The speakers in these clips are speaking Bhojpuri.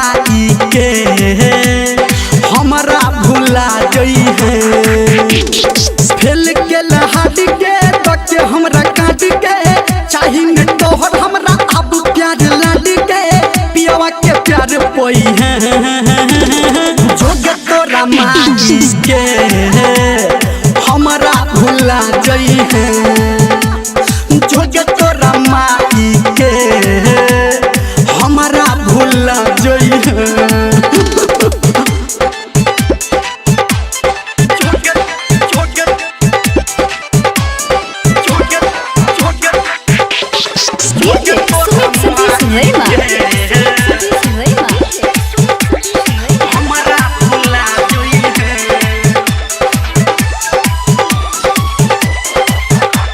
माई के हमरा भुला जई है। फेल के लहाट के तके हमरा काट के चाही न तोहर हमरा अब प्यार लाड के पियावा के प्यार पोई है। जोग तोरा माई के हमरा भुला जई है। जोग तोरा माई के हमरा भुला जई है।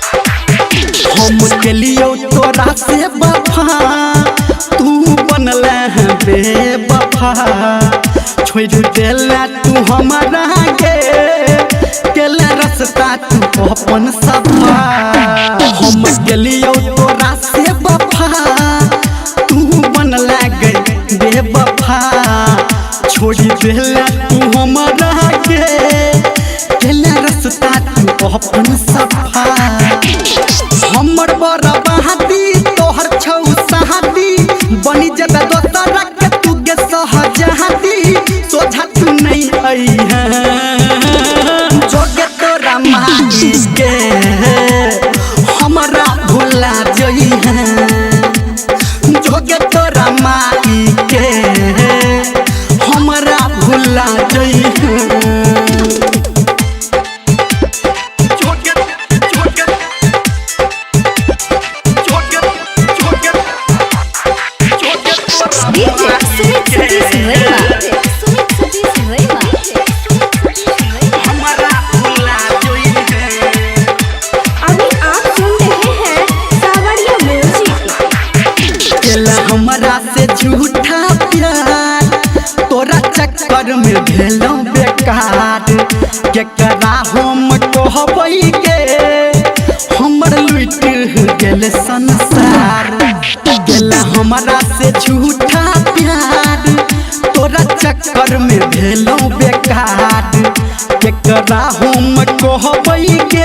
हम केलियो तोरा से वफा तू बनल है बेवफा छोड़ देला तू हमरा के केला रास्ता तू अपन सफा। हम केलियो तोरा से वफा तू बनल गई बेवफा छोड़ देला तू हमरा के केला रास्ता तू अपन सफा। हमर बड़ा बहादी तोहर छौ सहादी बनी जब दोसर के तू गे सहजहादी सोझा तू नहीं आई है। जोगे तोरा माई के हमरा भुला जई है। जोगे तोरा माई के हमरा भुला जई है। हमरा से झूठा प्यार तोरा चक्कर में भेलौ बेकार केकरा हम कहबै के हमर लुट गेल संसार। गेला हमरा से झूठा प्यार तोरा चक्कर में भेलौ बेकार केकरा हम कहबै के